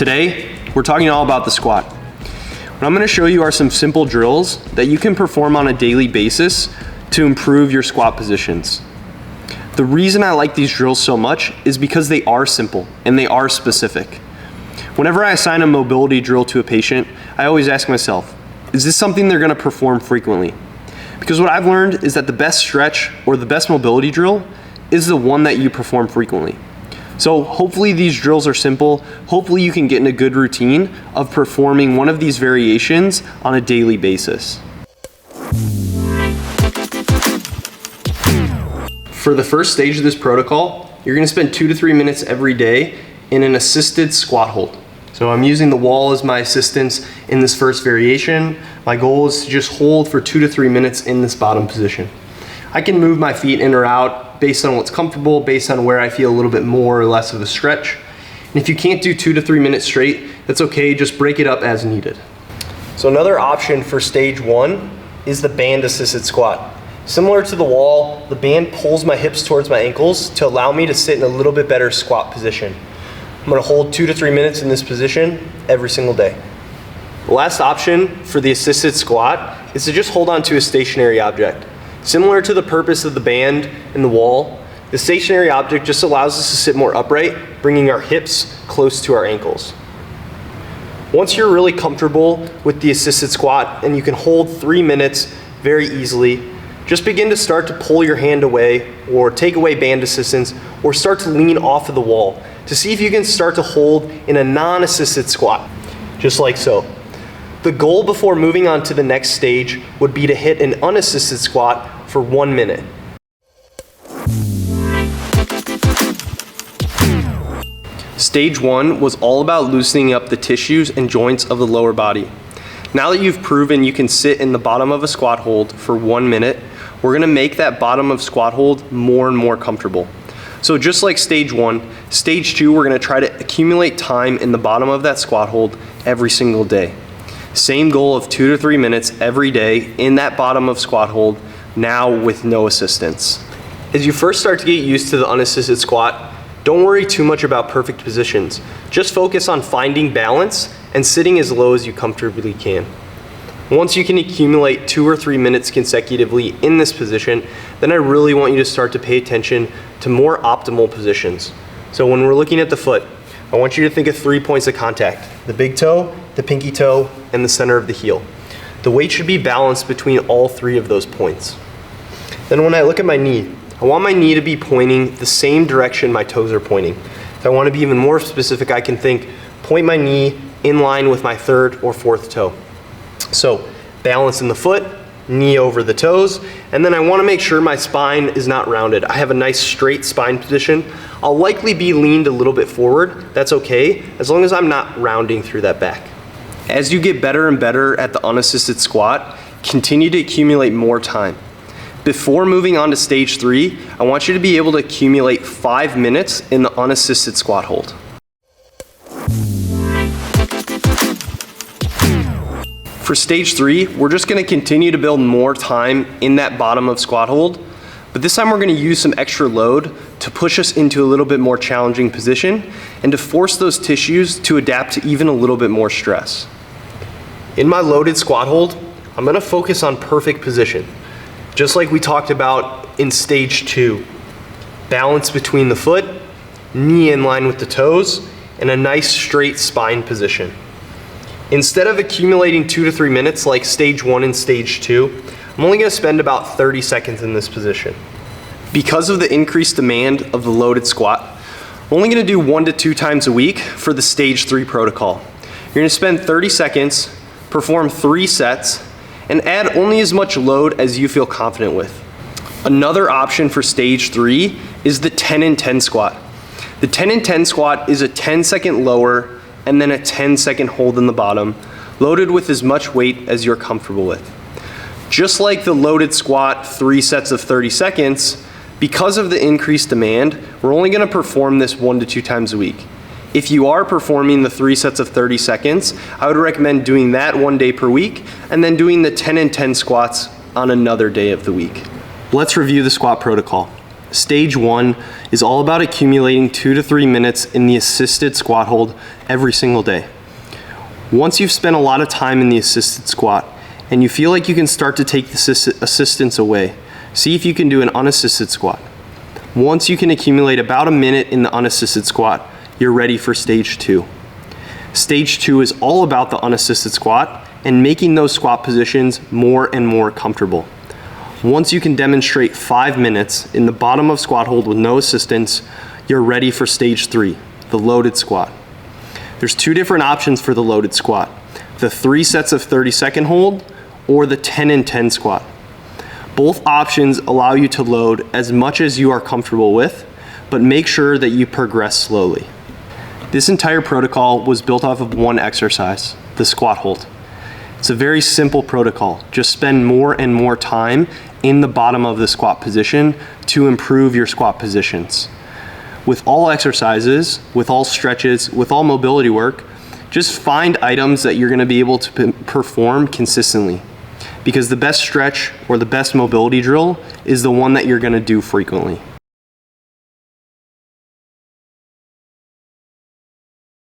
Today, we're talking all about the squat. What I'm going to show you are some simple drills that you can perform on a daily basis to improve your squat positions. The reason I like these drills so much is because they are simple and they are specific. Whenever I assign a mobility drill to a patient, I always ask myself, is this something they're going to perform frequently? Because what I've learned is that the best stretch or the best mobility drill is the one that you perform frequently. So hopefully these drills are simple. Hopefully you can get in a good routine of performing one of these variations on a daily basis. For the first stage of this protocol, you're going to spend 2 to 3 minutes every day in an assisted squat hold. So I'm using the wall as my assistance in this first variation. My goal is to just hold for 2 to 3 minutes in this bottom position. I can move my feet in or out based on what's comfortable, based on where I feel a little bit more or less of a stretch. And if you can't do 2 to 3 minutes straight, that's okay, just break it up as needed. So another option for stage 1 is the band assisted squat. Similar to the wall, the band pulls my hips towards my ankles to allow me to sit in a little bit better squat position. I'm gonna hold 2 to 3 minutes in this position every single day. The last option for the assisted squat is to just hold on to a stationary object. Similar to the purpose of the band and the wall, the stationary object just allows us to sit more upright, bringing our hips close to our ankles. Once you're really comfortable with the assisted squat and you can hold 3 minutes very easily, just begin to start to pull your hand away or take away band assistance or start to lean off of the wall to see if you can start to hold in a non-assisted squat, just like so. The goal before moving on to the next stage would be to hit an unassisted squat for 1 minute. Stage 1 was all about loosening up the tissues and joints of the lower body. Now that you've proven you can sit in the bottom of a squat hold for 1 minute, we're gonna make that bottom of squat hold more and more comfortable. So just like stage 1, stage 2, we're gonna try to accumulate time in the bottom of that squat hold every single day. Same goal of 2 to 3 minutes every day in that bottom of squat hold, now with no assistance. As you first start to get used to the unassisted squat, don't worry too much about perfect positions. Just focus on finding balance and sitting as low as you comfortably can. Once you can accumulate 2 or 3 minutes consecutively in this position, then I really want you to start to pay attention to more optimal positions. So when we're looking at the foot, I want you to think of 3 points of contact: the big toe, the pinky toe, and the center of the heel. The weight should be balanced between all 3 of those points. Then when I look at my knee, I want my knee to be pointing the same direction my toes are pointing. If I want to be even more specific, I can point my knee in line with my 3rd or 4th toe. So balance in the foot, knee over the toes, and then I want to make sure my spine is not rounded. I have a nice straight spine position. I'll likely be leaned a little bit forward. That's okay, as long as I'm not rounding through that back. As you get better and better at the unassisted squat, continue to accumulate more time. Before moving on to stage 3, I want you to be able to accumulate 5 minutes in the unassisted squat hold. For stage 3, we're just gonna continue to build more time in that bottom of squat hold, but this time we're gonna use some extra load to push us into a little bit more challenging position and to force those tissues to adapt to even a little bit more stress. In my loaded squat hold, I'm gonna focus on perfect position. Just like we talked about in stage 2, balance between the foot, knee in line with the toes, and a nice straight spine position. Instead of accumulating 2 to 3 minutes like stage 1 and stage 2, I'm only gonna spend about 30 seconds in this position. Because of the increased demand of the loaded squat, I'm only gonna do 1 to 2 times a week for the stage 3 protocol. You're gonna spend 30 seconds, perform 3 sets, and add only as much load as you feel confident with. Another option for stage 3 is the 10 and 10 squat. The 10 and 10 squat is a 10-second lower and then a 10-second hold in the bottom, loaded with as much weight as you're comfortable with. Just like the loaded squat 3 sets of 30 seconds, because of the increased demand, we're only gonna perform this 1 to 2 times a week. If you are performing the 3 sets of 30 seconds, I would recommend doing that 1 day per week and then doing the 10 and 10 squats on another day of the week. Let's review the squat protocol. Stage 1 is all about accumulating 2 to 3 minutes in the assisted squat hold every single day. Once you've spent a lot of time in the assisted squat and you feel like you can start to take the assistance away, see if you can do an unassisted squat. Once you can accumulate about a minute in the unassisted squat, you're ready for stage 2. Stage 2 is all about the unassisted squat and making those squat positions more and more comfortable. Once you can demonstrate 5 minutes in the bottom of squat hold with no assistance, you're ready for stage 3, the loaded squat. There's 2 different options for the loaded squat, the 3 sets of 30-second hold or the 10 and 10 squat. Both options allow you to load as much as you are comfortable with, but make sure that you progress slowly. This entire protocol was built off of one exercise, the squat hold. It's a very simple protocol. Just spend more and more time in the bottom of the squat position to improve your squat positions. With all exercises, with all stretches, with all mobility work, just find items that you're gonna be able to perform consistently. Because the best stretch or the best mobility drill is the one that you're gonna do frequently.